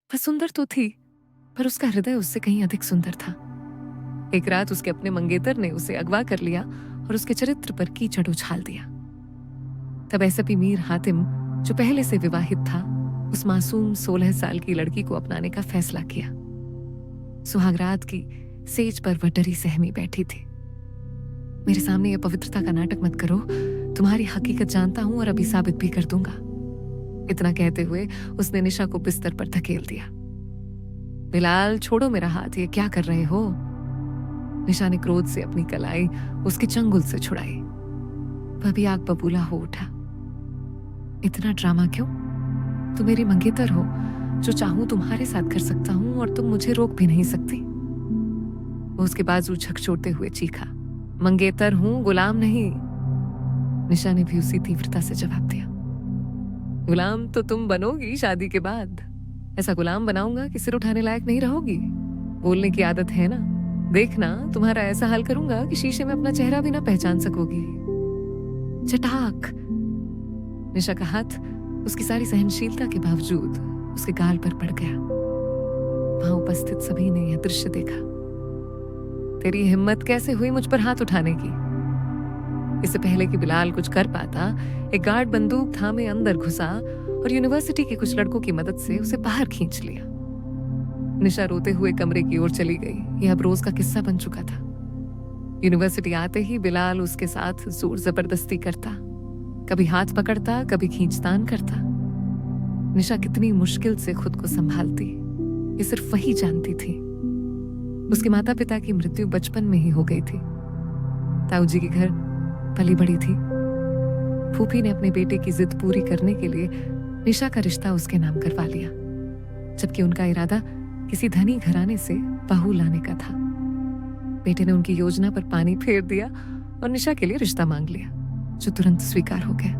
वह सुंदर तो थी, पर उसका हृदय उससे कहीं अधिक सुंदर था। एक रात उसके अपने मंगेतर ने उसे अगवा कर लिया और उसके चरित्र पर कीचड़ उछाल दिया। तब एसपी मीर हातिम, जो पहले से विवाहित था, उस मासूम 16 साल की लड़की को अपनाने का फैसला किया। सुहागरात की सेज पर वह डरी सहमी बैठी थी। मेरे सामने यह पवित्रता का नाटक मत करो, तुम्हारी हकीकत जानता हूं और अभी साबित भी कर दूंगा। इतना कहते हुए उसने निशा को बिस्तर पर धकेल दिया। बिलाल, छोड़ो मेरा हाथ, ये क्या कर रहे हो? निशा ने क्रोध से अपनी कलाई उसके चंगुल से छुड़ाई। वह भी आग बबूला हो उठा। इतना ड्रामा क्यों? तुम मेरी मंगेतर हो, जो चाहूं तुम्हारे साथ कर सकता हूं और तुम मुझे रोक भी नहीं सकती। वो उसके बाजू झकझोरते हुए चीखा, मंगेतर हूं, गुलाम नहीं। निशा ने भी उसी तीव्रता से जवाब दिया, गुलाम तो तुम बनोगी शादी के बाद। ऐसा गुलाम बनाऊंगा कि सिर उठाने लायक नहीं रहोगी। बोलने की आदत है ना, देखना तुम्हारा ऐसा हाल करूंगा कि शीशे में अपना चेहरा भी ना पहचान सकोगी। चटाक। निशा का हाथ उसकी सारी सहनशीलता के बावजूद उसके गाल पर पड़ गया। वहां उपस्थित सभी ने यह दृश्य देखा। तेरी हिम्मत कैसे हुई मुझ पर हाथ उठाने की? इससे पहले कि बिलाल कुछ कर पाता, एक गार्ड बंदूक थामे अंदर घुसा और यूनिवर्सिटी के कुछ लड़कों की मदद से उसे बाहर खींच लिया। निशा रोते हुए कमरे की ओर चली गई। यह अब रोज का किस्सा बन चुका था। यूनिवर्सिटी आते ही बिलाल उसके साथ जोर जबरदस्ती करता, कभी हाथ पकड़ता, कभी खींचतान करता। निशा कितनी मुश्किल से खुद को संभालती, ये सिर्फ वही जानती थी। उसके माता पिता की मृत्यु बचपन में ही हो गई थी। ताऊजी के घर पली बड़ी थी। फूफी ने अपने बेटे की जिद पूरी करने के लिए निशा का रिश्ता उसके नाम करवा लिया, जबकि उनका इरादा किसी धनी घराने से बहू लाने का था। बेटे ने उनकी योजना पर पानी फेर दिया और निशा के लिए रिश्ता मांग लिया, जो तुरंत स्वीकार हो गया।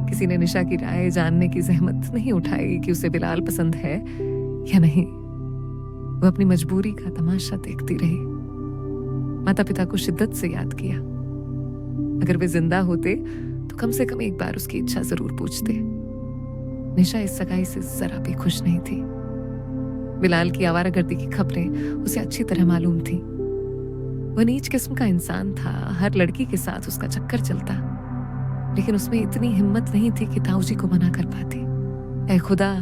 किसी ने निशा की राय जानने की जहमत नहीं उठाई कि उसे बिलाल पसंद है या नहीं। वह अपनी मजबूरी का तमाशा देखती रही। माता पिता को शिद्दत से याद किया। अगर वे जिंदा होते तो कम से कम एक बार उसकी इच्छा जरूर पूछते। निशा इस सगाई से जरा भी खुश नहीं थी। बिलाल की आवारागर्दी की खबरें उसे अच्छी तरह मालूम थी। वह नीच किस्म का इंसान था, हर लड़की के साथ उसका चक्कर चलता, लेकिन उसमें इतनी हिम्मत नहीं थी कि ताऊजी को मना कर पाती। ऐ खुदा,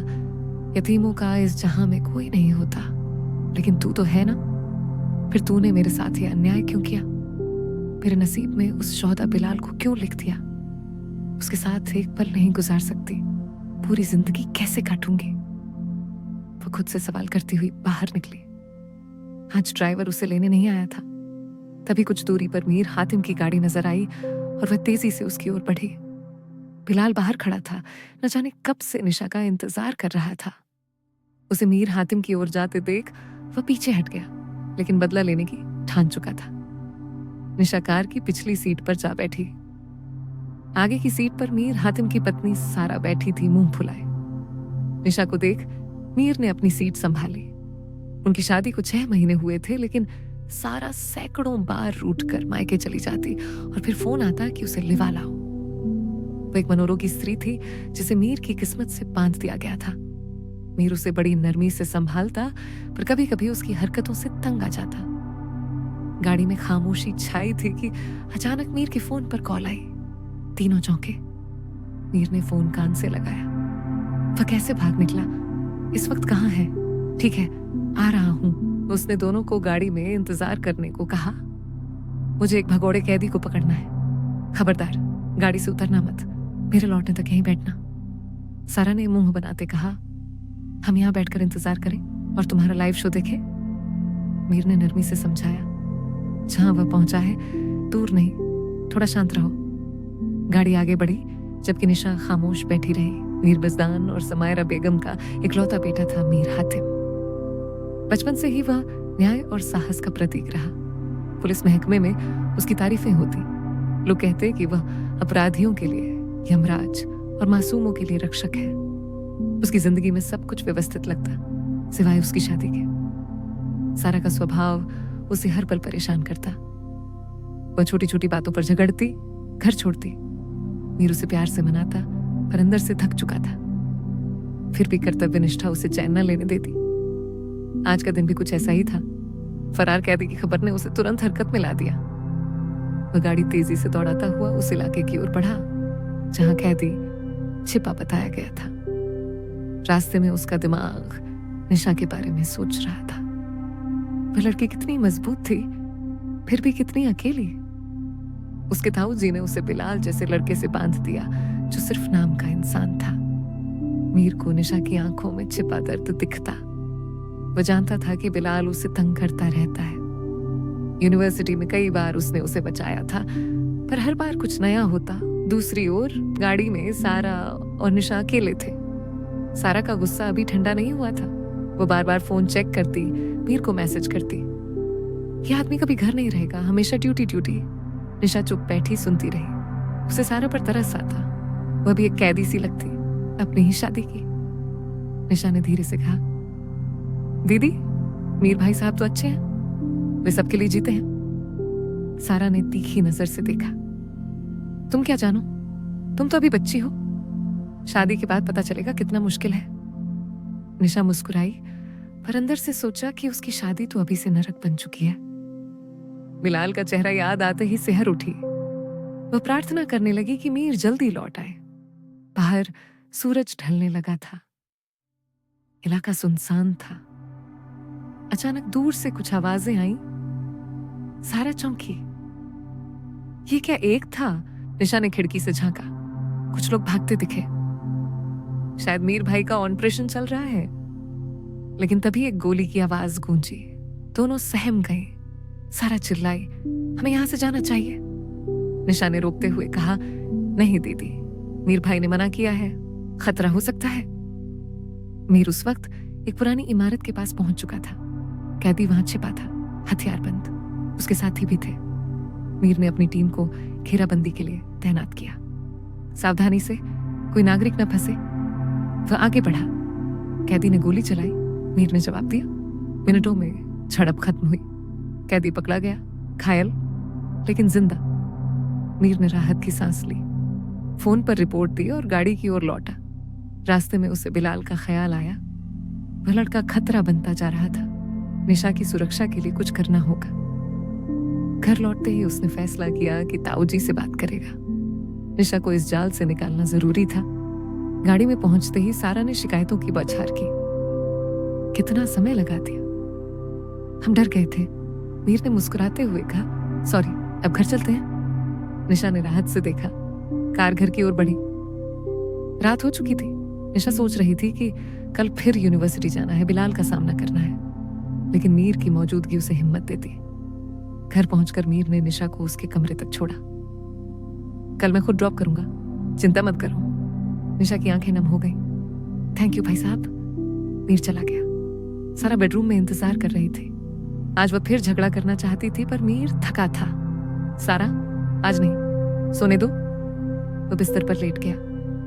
यतीमों का इस जहां में कोई नहीं होता, लेकिन तू तो है ना, फिर तूने मेरे साथ ये अन्याय क्यों किया? मेरे नसीब में उस शौहदा बिलाल को क्यों लिख दिया? उसके साथ एक पल नहीं गुजार सकती, पूरी जिंदगी कैसे काटूंगी? वो खुद से सवाल करती हुई बाहर निकली। आज ड्राइवर उसे लेने नहीं आया था। तभी कुछ दूरी पर मीर हातिम की गाड़ी नजर आई और वह तेजी से उसकी ओर बढ़ी। बिलाल बाहर खड़ा था, न जाने कब से निशा का इंतजार कर रहा था। उसे मीर हातिम की ओर जाते देख वह पीछे हट गया, लेकिन बदला लेने की ठान चुका था। निशा कार की पिछली सीट पर जा बैठी। आगे की सीट पर मीर हातिम की पत्नी सारा बैठी थी, मुंह फुलाए। निशा को देख मीर ने अपनी सीट संभाली। उनकी शादी को 6 महीने हुए थे, लेकिन सारा सैकड़ों बार रूठ कर मायके चली जाती और फिर फोन आता कि उसे लिवा लाओ। वो एक मनोरोगी स्त्री थी जिसे मीर की किस्मत से बांध दिया गया था। मीर उसे बड़ी नरमी से संभालता, पर कभी कभी उसकी हरकतों से तंग आ जाता। गाड़ी में खामोशी छाई थी कि अचानक मीर के फोन पर कॉल आई। तीनों चौंके। मीर ने फोन कान से लगाया। वह कैसे भाग निकला? इस वक्त कहाँ है? ठीक है, आ रहा हूं। उसने दोनों को गाड़ी में इंतजार करने को कहा। मुझे एक भगोड़े कैदी को पकड़ना है। खबरदार, गाड़ी से उतरना मत, मेरे लौटने तक यहीं बैठना। सारा ने मुंह बनाते कहा, हम यहाँ बैठकर इंतजार करें और तुम्हारा लाइव शो देखें। मीर ने नरमी से समझाया, जहां वह पहुंचा है दूर नहीं, थोड़ा शांत रहो। गाड़ी आगे बढ़ी, जबकि निशा खामोश बैठी रही। मीर बजदान और समायरा बेगम का इकलौता बेटा था मीर हातिम। बचपन से ही वह न्याय और साहस का प्रतीक रहा। पुलिस महकमे में उसकी तारीफें होती। लोग कहते कि वह अपराधियों के लिए यमराज और मासूमों के लिए रक्षक है। उसकी जिंदगी में सब कुछ व्यवस्थित लगता, सिवाय उसकी शादी के। सारा का स्वभाव उसे हर पल परेशान करता। वह छोटी छोटी बातों पर झगड़ती, घर छोड़ती। मीर उसे प्यार से मनाता, पर अंदर से थक चुका था। फिर भी कर्तव्य निष्ठा उसे चैन न लेने देती। आज का दिन भी कुछ ऐसा ही था। फरार कैदी की खबर ने उसे तुरंत हरकत में ला दिया। वह गाड़ी तेजी से दौड़ाता हुआ उस इलाके की ओर बढ़ा जहां कैदी छिपा बताया गया था। रास्ते में उसका दिमाग निशा के बारे में सोच रहा था। वह लड़की कितनी मजबूत थी, फिर भी कितनी अकेली। उसके ताऊ जी ने उसे बिलाल जैसे लड़के से बांध दिया जो सिर्फ नाम का इंसान था। मीर को निशा की आंखों में छिपा दर्द दिखता। वह जानता था कि बिलाल उसे तंग करता रहता है। यूनिवर्सिटी में कई बार उसने उसे बचाया था, पर हर बार कुछ नया होता। दूसरी ओर गाड़ी में सारा और निशा अकेले थे। सारा का गुस्सा अभी ठंडा नहीं हुआ था। वो बार बार फोन चेक करती, मीर को मैसेज करती, ये आदमी कभी घर नहीं रहेगा, हमेशा ड्यूटी ड्यूटी। निशा चुप बैठी सुनती रही। उसे सारा पर तरस आता। वह भी एक कैदी सी लगती, अपनी ही शादी की। निशा ने धीरे से कहा, दीदी, मीर भाई साहब तो अच्छे हैं, वे सबके लिए जीते हैं। सारा ने तीखी नजर से देखा। तुम क्या जानो, तुम तो अभी बच्ची हो। शादी के बाद पता चलेगा कितना मुश्किल है। निशा मुस्कुराई, पर अंदर से सोचा कि उसकी शादी तो अभी से नरक बन चुकी है। बिलाल का चेहरा याद आते ही सिहर उठी। वह प्रार्थना करने लगी कि मीर जल्दी लौट आए। बाहर सूरज ढलने लगा था। इलाका सुनसान था। अचानक दूर से कुछ आवाजें आईं। सारा चौंकी। ये क्या एक था? निशा ने खिड़की से झांका। कुछ लोग भागते दिखे। शायद मीर भाई का ऑपरेशन चल रहा है। लेकिन तभी एक गोली की आवाज गूंजी। दोनों सहम गए। सारा चिल्लाई, हमें यहां से जाना चाहिए। निशा ने रोकते हुए कहा, नहीं दीदी, मीर भाई ने मना किया है, खतरा हो सकता है। मीर उस वक्त एक पुरानी इमारत के पास पहुंच चुका था। कैदी वहां छिपा था, हथियार बंद। उसके साथी भी थे। मीर ने अपनी टीम को घेराबंदी के लिए तैनात किया। सावधानी से, कोई नागरिक न फंसे। वह आगे बढ़ा। कैदी ने गोली चलाई। मीर ने जवाब दिया। मिनटों में झड़प खत्म हुई। कैदी पकड़ा गया, घायल लेकिन जिंदा। मीर ने राहत की सांस ली, फोन पर रिपोर्ट दी और गाड़ी की ओर लौटा। रास्ते में उसे बिलाल का ख्याल आया। वह लड़का खतरा बनता जा रहा था। निशा की सुरक्षा के लिए कुछ करना होगा। घर लौटते ही उसने फैसला किया कि ताऊ जी से बात करेगा। निशा को इस जाल से निकालना जरूरी था। गाड़ी में पहुंचते ही सारा ने शिकायतों की बौछार की। कितना समय लगा दिया। हम डर गए थे। मीर ने मुस्कुराते हुए कहा, सॉरी, अब घर चलते हैं। निशा ने राहत से देखा। कार घर की ओर बढ़ी। रात हो चुकी थी। निशा सोच रही थी कि कल फिर यूनिवर्सिटी जाना है, बिलाल का सामना करना है। लेकिन मीर की मौजूदगी उसे हिम्मत देती। घर पहुंचकर मीर ने निशा को उसके कमरे तक छोड़ा। कल मैं खुद ड्रॉप करूंगा, चिंता मत करो। निशा की आंखें नम हो गई। थैंक यू भाई साहब। मीर चला गया। सारा बेडरूम में इंतजार कर रही थी। आज वह फिर झगड़ा करना चाहती थी, पर मीर थका था। सारा, आज नहीं, सोने दो। वह बिस्तर पर लेट गया।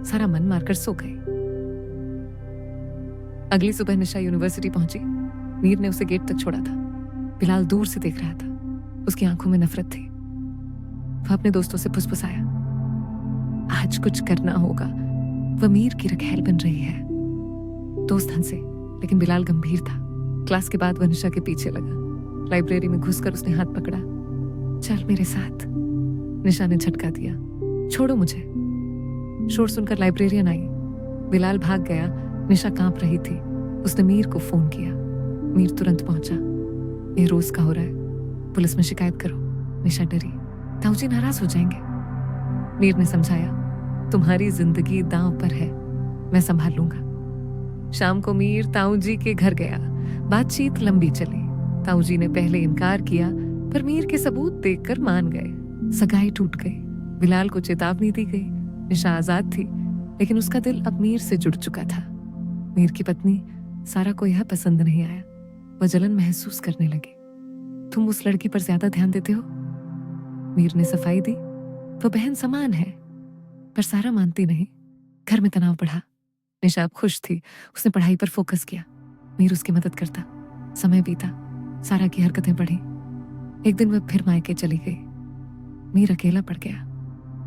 सारा मन मारकर सो गई। अगली सुबह निशा यूनिवर्सिटी पहुंची। मीर ने उसे गेट तक छोड़ा था। बिलाल दूर से देख रहा था। उसकी आंखों में नफरत थी। वह अपने दोस्तों से फुसफुसाया, आज कुछ करना होगा। वह मीर की रखैल बन रही है। दोस्त हंसे, लेकिन बिलाल गंभीर था। क्लास के बाद वह निशा के पीछे लगा। लाइब्रेरी में घुसकर उसने हाथ पकड़ा। चल मेरे साथ। निशा ने झटका दिया, छोड़ो मुझे। शोर सुनकर लाइब्रेरियन आई। बिलाल भाग गया। निशा कांप रही थी। उसने मीर को फोन किया। मीर तुरंत पहुंचा। ये रोज का हो रहा है, पुलिस में शिकायत करो। निशा डरी, ताऊ जी नाराज हो जाएंगे। मीर ने समझाया, तुम्हारी जिंदगी दांव पर है, मैं संभाल लूंगा। शाम को मीर ताऊ जी के घर गया। बातचीत लंबी चली। ताऊ जी ने पहले इनकार किया, पर मीर के सबूत देखकर मान गए। सगाई टूट गई। बिलाल को चेतावनी दी गई। निशा आजाद थी, लेकिन उसका दिल अब मीर से जुड़ चुका था। मीर की पत्नी सारा को यह पसंद नहीं आया। वह जलन महसूस करने लगी। तुम उस लड़की पर ज्यादा ध्यान देते हो। मीर ने सफाई दी, वह बहन समान है। पर सारा मानती नहीं। घर में तनाव बढ़ा। निशा अब खुश थी। उसने पढ़ाई पर फोकस किया। मीर उसकी मदद करता। समय बीता। सारा की हरकतें बढ़ी। एक दिन वह फिर मायके चली गई। मीर अकेला पड़ गया।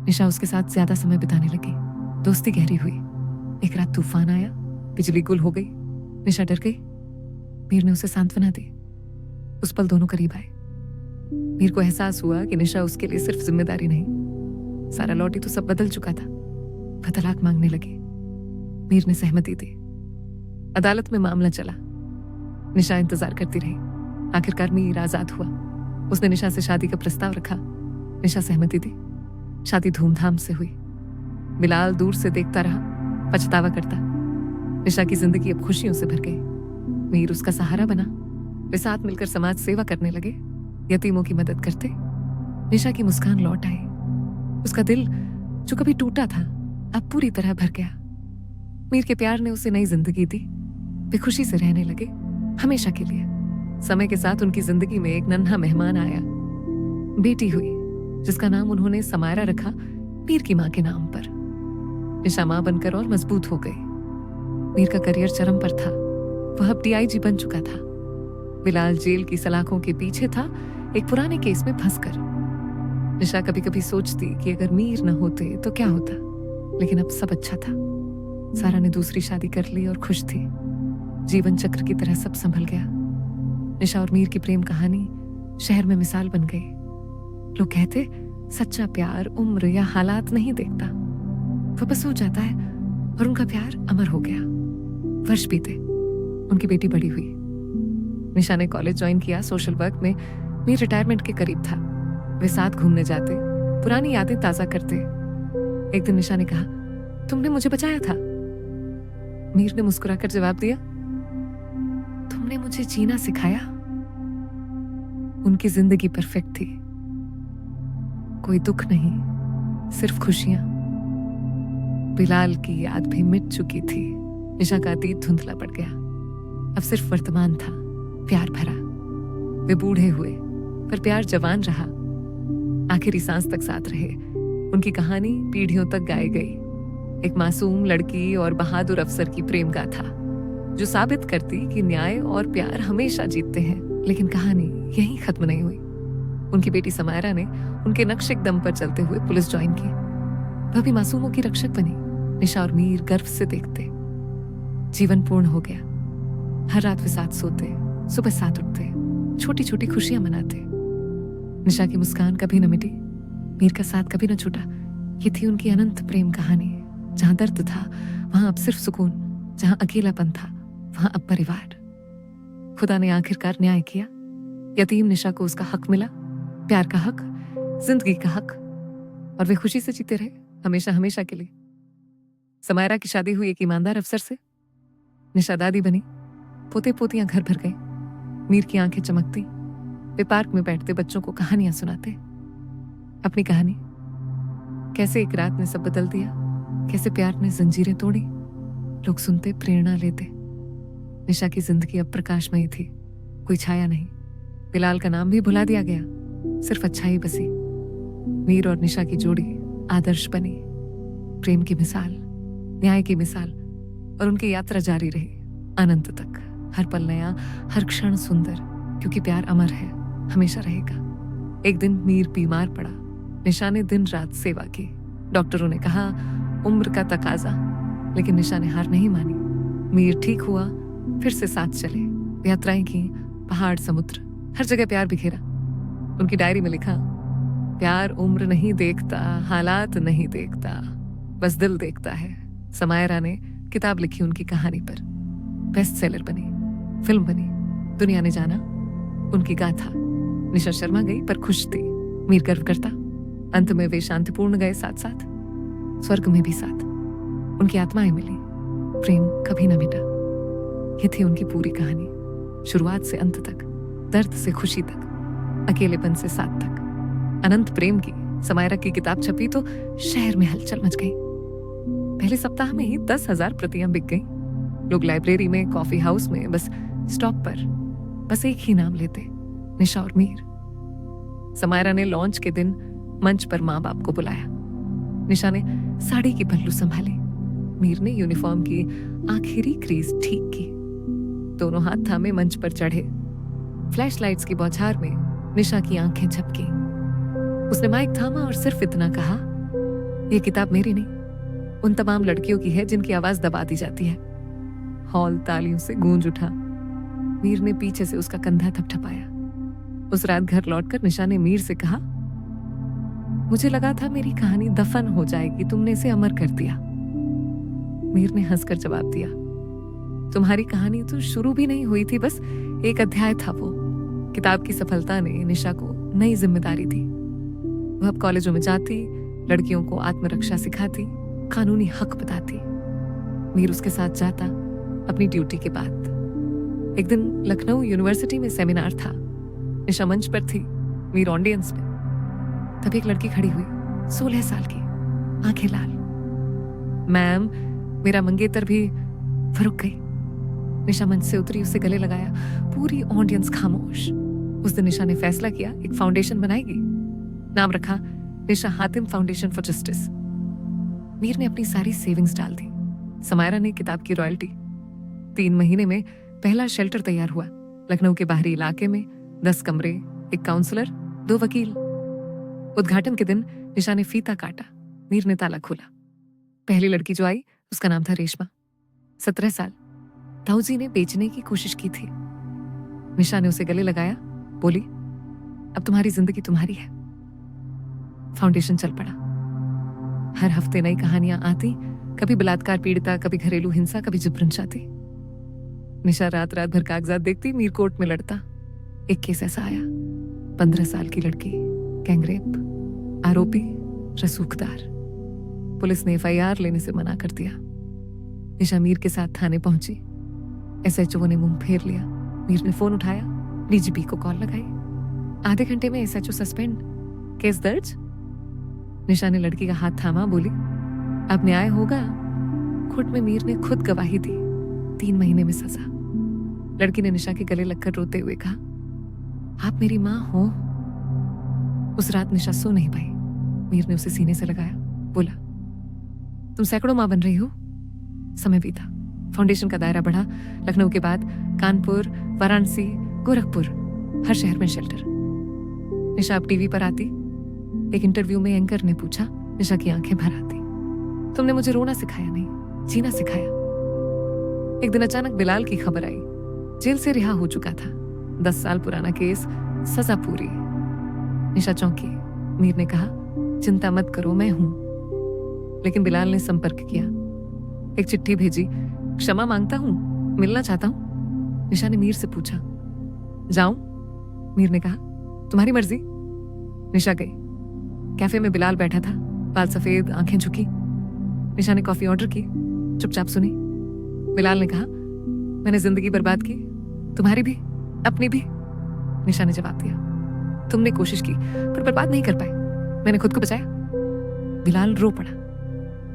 निशा उसके साथ ज्यादा समय बिताने लगी। दोस्ती गहरी हुई। एक रात तूफान आया। बिजली गुल हो गई। निशा डर गई। मीर ने उसे सांत्वना दी। उस पल दोनों करीब आए। मीर को एहसास हुआ कि निशा उसके लिए सिर्फ जिम्मेदारी नहीं, सारा लौटी तो सब बदल चुका था। वह तलाक मांगने लगी। मीर ने सहमति दी। अदालत में मामला चला। निशा इंतजार करती रही। आखिरकार मीर आजाद हुआ। उसने निशा से शादी का प्रस्ताव रखा। निशा सहमति दी। शादी धूमधाम से हुई। बिलाल दूर से देखता रहा, पछतावा करता। निशा की जिंदगी अब खुशियों से भर गई। मीर उसका सहारा बना। वे साथ मिलकर समाज सेवा करने लगे, यतीमों की मदद करते। निशा की मुस्कान लौट आई। उसका दिल जो कभी टूटा था अब पूरी तरह भर गया। मीर के प्यार ने उसे नई जिंदगी दी। वे खुशी से रहने लगे, हमेशा के लिए। समय के साथ उनकी जिंदगी में एक नन्हा मेहमान आया। बेटी हुई, जिसका नाम उन्होंने समायरा रखा, मीर की मां के नाम पर। निशा मां बनकर और मजबूत हो गई। मीर का करियर चरम पर था। वह अब डीआईजी बन चुका था। बिलाल जेल की सलाखों के पीछे था, एक पुराने केस में फंसकर। निशा कभी कभी सोचती कि अगर मीर न होते तो क्या होता, लेकिन अब सब अच्छा था। सारा ने दूसरी शादी कर ली और खुश थी। जीवन चक्र की तरह सब संभल गया। निशा और मीर की प्रेम कहानी शहर में मिसाल बन गई। लोग कहते, सच्चा प्यार उम्र या हालात नहीं देखता, वह बस हो जाता है। और उनका प्यार अमर हो गया। वर्ष बीते, उनकी बेटी बड़ी हुई। निशा ने कॉलेज ज्वाइन किया सोशल वर्क में। मीर रिटायरमेंट के करीब था। वे साथ घूमने जाते, पुरानी यादें ताजा करते। एक दिन निशा ने कहा, तुमने मुझे बचाया था। मीर ने मुस्कुराकर जवाब दिया, तुमने मुझे जीना सिखाया। उनकी जिंदगी परफेक्ट थी। कोई दुख नहीं, सिर्फ खुशियां। बिलाल की याद भी मिट चुकी थी। निशा का अतीत धुंधला पड़ गया। अब सिर्फ वर्तमान था, प्यार भरा। वे बूढ़े हुए, पर प्यार जवान रहा। आखिरी सांस तक साथ रहे। उनकी कहानी पीढ़ियों तक गाई गई। एक मासूम लड़की और बहादुर अफसर की प्रेम गाथा, जो साबित करती कि न्याय और प्यार हमेशा जीतते हैं। लेकिन कहानी यहीं खत्म नहीं हुई। उनकी बेटी समायरा ने उनके नक्शे दम पर चलते हुए पुलिस ज्वाइन की। वह भी मासूमों की रक्षक बनी। निशा और मीर गर्व से देखते। जीवन पूर्ण हो गया। हर रात वे साथ सोते, सुबह साथ उठते, छोटी छोटी खुशियां मनाते। निशा की मुस्कान कभी न मिटी, मीर का साथ कभी न छूटा। ये थी उनकी अनंत प्रेम कहानी। जहां दर्द था वहां अब सिर्फ सुकून, जहां अकेलापन था वहां अब परिवार। खुदा ने आखिरकार न्याय किया। यतीम निशा को उसका हक मिला, प्यार का हक, जिंदगी का हक। और वे खुशी से जीते रहे, हमेशा हमेशा के लिए। समायरा की शादी हुई एक ईमानदार अफसर से। निशा दादी बनी। पोते पोतियां घर भर गए। मीर की आंखें चमकती। वे पार्क में बैठते, बच्चों को कहानियां सुनाते। अपनी कहानी, कैसे एक रात ने सब बदल दिया, कैसे प्यार ने जंजीरें तोड़ी। लोग सुनते, प्रेरणा लेते। निशा की जिंदगी अब प्रकाशमयी थी, कोई छाया नहीं। बिलाल का नाम भी भुला दिया गया, सिर्फ अच्छाई बसी। मीर और निशा की जोड़ी आदर्श बनी, प्रेम की मिसाल, न्याय की मिसाल। और उनकी यात्रा जारी रही अनंत तक। हर पल नया, हर क्षण सुंदर, क्योंकि प्यार अमर है, हमेशा रहेगा। एक दिन मीर बीमार पड़ा। निशा ने दिन रात सेवा की। डॉक्टरों ने कहा उम्र का तकाजा, लेकिन निशा ने हार नहीं मानी। मीर ठीक हुआ, फिर से साथ चले, यात्राएं की, पहाड़, समुद्र, हर जगह प्यार बिखेरा। उनकी डायरी में लिखा, प्यार उम्र नहीं देखता, हालात नहीं देखता, बस दिल देखता है। समायरा ने किताब लिखी उनकी कहानी पर, बेस्ट सेलर बनी, फिल्म बनी, दुनिया ने जाना उनकी गाथा। निशा शर्मा गई पर खुश थी, मीर गर्व करता। अंत में वे शांतिपूर्ण गए साथ साथ, स्वर्ग में भी साथ। उनकी आत्माएं मिली, प्रेम कभी न मिटा। ये थी उनकी पूरी कहानी, शुरुआत से अंत तक, दर्द से खुशी तक, अकेलेपन से साथ तक। अनंत प्रेम की समायरा की किताब छपी तो शहर में हलचल मच गई। पहले सप्ताह में ही 10,000 प्रतियां बिक गईं। लोग लाइब्रेरी में, कॉफी हाउस में, बस स्टॉप पर बस एक ही नाम लेते, निशा और मीर। समायरा ने लॉन्च के दिन मंच पर माँ बाप को बुलाया। निशा ने साड़ी की पल्लू संभाली, मीर ने यूनिफॉर्म की आखिरी क्रीज ठीक की। दोनों हाथ थामे मंच पर चढ़े। फ्लैश लाइट्स की बौछार में निशा की आंखें झपकी। उसने माइक थामा और सिर्फ इतना कहा, ये किताब मेरी नहीं, उन तमाम लड़कियों की है जिनकी आवाज दबा दी जाती है। हॉल तालियों से गूंज उठा। मीर ने पीछे से उसका कंधा थपथपाया। उस रात घर लौटकर निशा ने मीर से कहा, मुझे लगा था मेरी कहानी दफन हो जाएगी, तुमने इसे अमर कर दिया। मीर ने हंसकर जवाब दिया, तुम्हारी कहानी तो शुरू भी नहीं हुई थी, बस एक अध्याय था वो। किताब की सफलता ने निशा को नई जिम्मेदारी दी। वह अब कॉलेजों में जाती, लड़कियों को आत्मरक्षा सिखाती, कानूनी हक बताती। मीर उसके साथ जाता अपनी ड्यूटी के बाद। एक दिन लखनऊ यूनिवर्सिटी में सेमिनार था। निशा मंच पर थी, मीर ऑडियंस में। तभी एक लड़की खड़ी हुई, 16 साल की, आंखें लाल। मैम, मेरा मंगेतर भी। वह रुक गई। निशा मंच से उतरी, उसे गले लगाया। पूरी ऑडियंस खामोश। उस दिन निशा ने फैसला किया, एक फाउंडेशन बनाएगी। नाम रखा Nisha Hatim foundation for justice. Mir ने अपनी सारी सेविंग्स डाल दी। समायरा ने किताब की रॉयल्टी। 3 महीने में पहला शेल्टर तैयार हुआ। लखनऊ के बाहरी इलाके में 10 कमरे, 1 काउंसलर, 2 वकील। उद्घाटन के दिन निशा ने फीता काटा। मीर ने ताला खोला। पहली लड़की जो आई, उसका नाम था रेशमा, 17 साल। ताऊजी ने बेचने की कोशिश की थी। निशा ने उसे गले लगाया, बोली, अब तुम्हारी जिंदगी तुम्हारी है। फाउंडेशन चल पड़ा। हर हफ्ते नई कहानियां आती, कभी बलात्कार पीड़िता, कभी घरेलू हिंसा, कभी जिब्रन शादी। निशा रात रात भर कागजात देखती, मीर कोर्ट में लड़ता। एक केस ऐसा आया, 15 साल की लड़की, गैंगरेप, आरोपी रसूखदार। पुलिस ने FIR लेने से मना कर दिया। निशा मीर के साथ थाने पहुंची। SHO ने मुंह फेर लिया। मीर ने फोन उठाया, DGP को कॉल लगाई। आधे घंटे में SHO सस्पेंड। केस दर्ज। निशा ने लड़की का हाथ थामा, बोली, अब न्याय होगा। कोर्ट में मीर ने खुद गवाही दी। 3 महीने में सजा। लड़की ने निशा के गले लगकर रोते हुए कहा, आप मेरी माँ हो। उस रात निशा सो नहीं पाई। मीर ने उसे सीने से लगाया, बोला, तुम सैकड़ों माँ बन रही हो। समय बीता। फाउंडेशन का दायरा बढ़ा। लखनऊ के बाद कानपुर, वाराणसी, गोरखपुर, हर शहर में शेल्टर। निशा अब टीवी पर आती। एक इंटरव्यू में एंकर ने पूछा, निशा की आंखें भर आती, तुमने मुझे रोना सिखाया नहीं, जीना सिखाया। एक दिन अचानक बिलाल की खबर आई। जेल से रिहा हो चुका था। 10 साल पुराना केस, सजा पूरी। निशा चौंकी। मीर ने कहा, चिंता मत करो, मैं हूं। लेकिन बिलाल ने संपर्क किया, एक चिट्ठी भेजी, क्षमा मांगता हूं, मिलना चाहता हूं। निशा ने मीर से पूछा, जाऊं? मीर ने कहा, तुम्हारी मर्जी। निशा गई। कैफे में बिलाल बैठा था, बाल सफेद, आंखें झुकी। निशा ने कॉफी ऑर्डर की, चुपचाप सुनी। बिलाल ने कहा, मैंने जिंदगी बर्बाद की, तुम्हारी भी, अपनी भी। निशा ने जवाब दिया, तुमने कोशिश की पर बर्बाद नहीं कर पाए, मैंने खुद को बचाया। बिलाल रो पड़ा।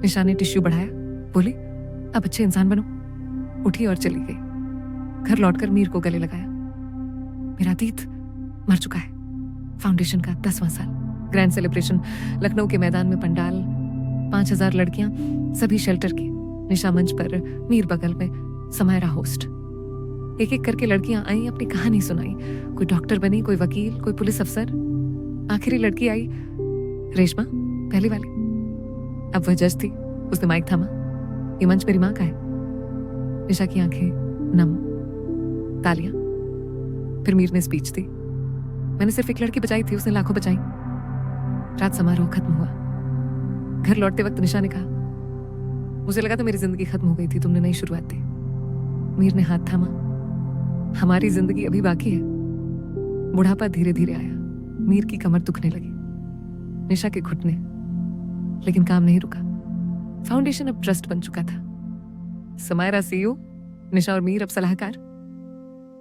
निशा ने टिश्यू बढ़ाया, बोली, अब अच्छे इंसान बनो। उठी और चली गई। घर लौटकर मीर को गले लगाया। मेरा अतीत मर चुका है। फाउंडेशन का 10वां साल, ग्रैंड सेलिब्रेशन, लखनऊ के मैदान में पंडाल, 5000 लड़कियां, सभी शेल्टर की। निशा मंच पर, मीर बगल में, समायरा होस्ट। एक एक करके लड़कियां आई, अपनी कहानी सुनाई। कोई डॉक्टर बनी, कोई वकील, कोई पुलिस अफसर। आखिरी लड़की आई, रेशमा, पहली वाली। अब वह जज थी। उसने माइक थामा, ये मंच मेरी माँ का है। निशा की आंखें नम, तालियां। फिर मीर ने स्पीच दी, मैंने सिर्फ एक लड़की बचाई थी, उसने लाखों बचाई। रात समारोह खत्म हुआ। घर लौटते वक्त निशा ने कहा, मुझे लगा था मेरी जिंदगी खत्म हो गई थी, तुमने नई शुरुआत दी। मीर ने हाथ थामा, हमारी जिंदगी अभी बाकी है। बुढ़ापा धीरे धीरे आया। मीर की कमर दुखने लगी, निशा के घुटने। लेकिन काम नहीं रुका। फाउंडेशन अब ट्रस्ट बन चुका था। समायरा CEO, निशा और मीर अब सलाहकार।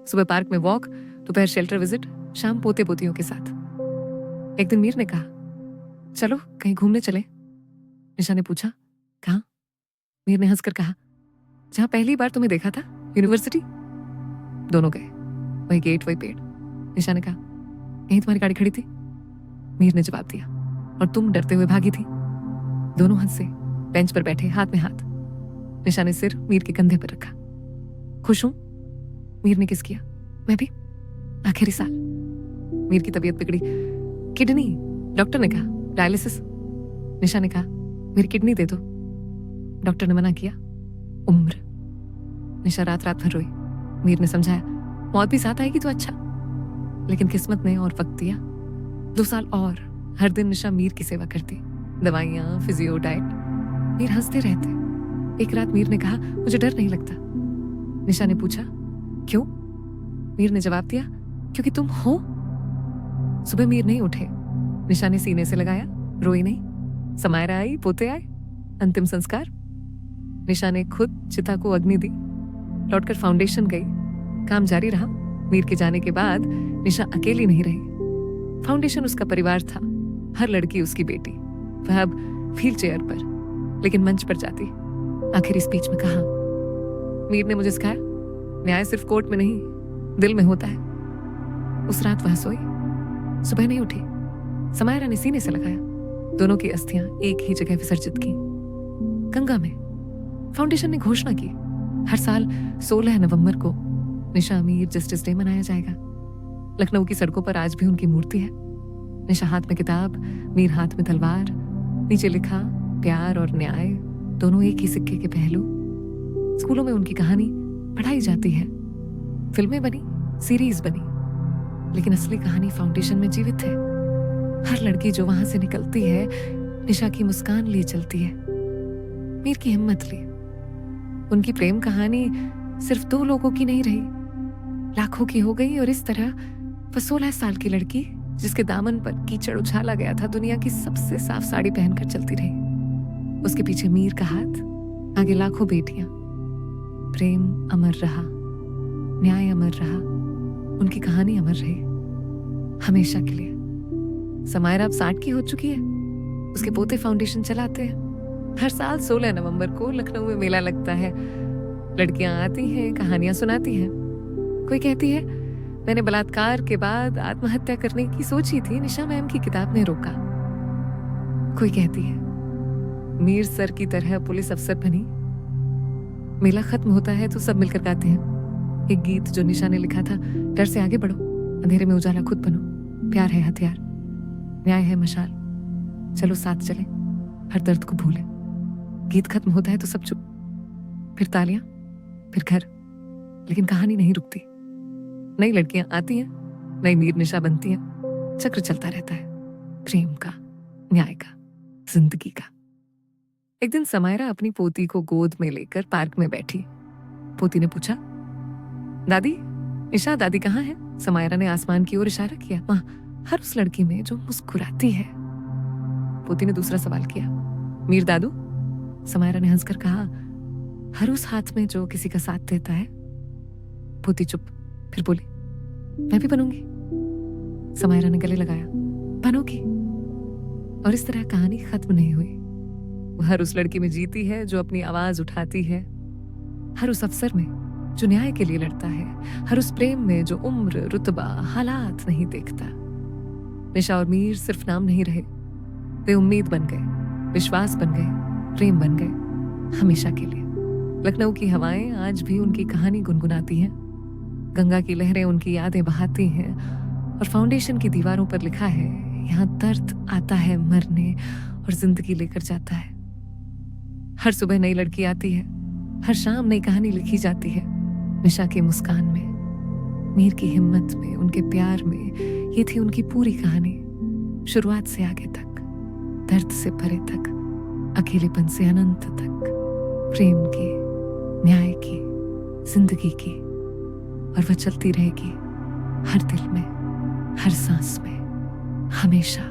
सुबह पार्क में वॉक, दोपहर शेल्टर विजिट, शाम पोते पोतियों के साथ। एक दिन मीर ने कहा, चलो कहीं घूमने चले। निशा ने पूछा, कहाँ? मीर ने हंसकर कहा, जहां पहली बार तुम्हें देखा था, यूनिवर्सिटी। दोनों गए। वही गेट, वही पेड़। निशा ने कहा, यहीं तुम्हारी गाड़ी खड़ी थी। मीर ने जवाब दिया, और तुम डरते हुए भागी थी। दोनों हंसे, बेंच पर बैठे, हाथ में हाथ। निशा ने सिर मीर के कंधे पर रखा। खुश हूं? मीर ने किस किया। मैं भी। आखिरी साल। मीर की तबीयत बिगड़ी। किडनी, डॉक्टर ने कहा, डायलिसिस। निशा ने कहा, मेरी किडनी दे दो। डॉक्टर ने मना किया। उम्र। निशा रात रात भर रोई। मीर ने समझाया, मौत भी साथ आएगी तो अच्छा। लेकिन किस्मत ने और वक्त दिया। 2 साल और हर दिन निशा मीर की सेवा करती, दवाइयाँ, फिजियो, डाइट। मीर हंसते रहते। एक रात मीर ने कहा, मुझे डर नहीं लगता। निशा ने पूछा, क्यों? मीर ने जवाब दिया, क्योंकि तुम हो। सुबह मीर नहीं उठे। निशा ने सीने से लगाया, रोई नहीं। समायरा आई, पोते आए, अंतिम संस्कार। निशा ने खुद चिता को अग्नि दी, लौटकर फाउंडेशन गई। काम जारी रहा। मीर के जाने के बाद निशा अकेली नहीं रही। फाउंडेशन उसका परिवार था, हर लड़की उसकी बेटी। वह अब व्हील चेयर पर, लेकिन मंच पर जाती। आखिरी स्पीच में कहा, मीर ने मुझे सिखाया, न्याय सिर्फ कोर्ट में नहीं, दिल में होता है। उस रात वह सोई, सुबह नहीं उठी। समायरा ने सीने से लगाया। दोनों की अस्थियां एक ही जगह विसर्जित की, गंगा में। फाउंडेशन ने घोषणा की, हर साल 16 नवंबर को निशा मीर जस्टिस डे मनाया जाएगा। लखनऊ की सड़कों पर आज भी उनकी मूर्ति है। निशा हाथ में किताब, मीर हाथ में तलवार। नीचे लिखा, प्यार और न्याय दोनों एक ही सिक्के के पहलू। स्कूलों में उनकी कहानी पढ़ाई जाती है, फिल्में बनी, सीरीज बनी, लेकिन असली कहानी फाउंडेशन में जीवित है। हर लड़की जो वहां से निकलती है, निशा की मुस्कान लिए चलती है, मीर की हिम्मत लिए। उनकी प्रेम कहानी सिर्फ 2 लोगों की नहीं रही, लाखों की हो गई। और इस तरह वह 16 साल की लड़की, जिसके दामन पर कीचड़ उछाला गया था, दुनिया की सबसे साफ साड़ी पहनकर चलती रही। उसके पीछे मीर का हाथ, आगे लाखों बेटियां। प्रेम अमर रहा, न्याय अमर रहा, उनकी कहानी अमर रही, हमेशा के लिए। समायरा अब 60 की हो चुकी है। उसके पोते फाउंडेशन चलाते हैं। हर साल 16 नवंबर को लखनऊ में मेला लगता है। लड़कियां आती हैं, कहानियां सुनाती हैं। कोई कहती है, मैंने बलात्कार के बाद आत्महत्या करने की सोची थी, निशा मैम की किताब ने रोका। कोई कहती है, मीर सर की तरह पुलिस अफसर बनी। मेला खत्म होता है तो सब मिलकर गाते हैं एक गीत जो निशा ने लिखा था, डर से आगे बढ़ो, अंधेरे में उजाला खुद बनो, प्यार है हथियार, न्याय है मशाल, चलो साथ चलें, हर दर्द को भूलें। गीत खत्म होता है तो सब चुप, फिर तालियां, फिर घर। लेकिन कहानी नहीं रुकती। नई लड़कियां आती हैं, नई मीर निशा बनती हैं। चक्र चलता रहता है, प्रेम का, न्याय का, जिंदगी का। एक दिन समायरा अपनी पोती को गोद में लेकर पार्क में बैठी। पोती ने पूछा, दादी, निशा दादी कहाँ है? समायरा ने आसमान की ओर इशारा किया, वहां हर उस लड़की में जो मुस्कुराती है। पोती ने दूसरा सवाल किया, मीर दादू? समायरा ने हंसकर कहा, हर उस हाथ में जो किसी का साथ देता है। पोती चुप, फिर बोली, मैं भी बनूंगी। समायरा ने गले लगाया, बनोगी। और इस तरह कहानी खत्म नहीं हुई। वो हर उस लड़की में जीती है जो अपनी आवाज उठाती है, हर उस अफसर में जो न्याय के लिए लड़ता है, हर उस प्रेम में जो उम्र, रुतबा, हालात नहीं देखता। निशा और मीर सिर्फ नाम नहीं रहे, वे उम्मीद बन गए, विश्वास बन गए, प्रेम बन गए, हमेशा के लिए। लखनऊ की हवाएं आज भी उनकी कहानी गुनगुनाती हैं, गंगा की लहरें उनकी यादें बहाती हैं, और फाउंडेशन की दीवारों पर लिखा है, यहाँ दर्द आता है मरने और जिंदगी लेकर जाता है। हर सुबह नई लड़की आती है, हर शाम नई कहानी लिखी जाती है। निशा की मुस्कान में, मीर की हिम्मत में, उनके प्यार में, ये थी उनकी पूरी कहानी, शुरुआत से आगे तक, दर्द से परे तक, अकेलेपन से अनंत तक, प्रेम की, न्याय की, जिंदगी की। और वह चलती रहेगी हर दिल में, हर सांस में, हमेशा।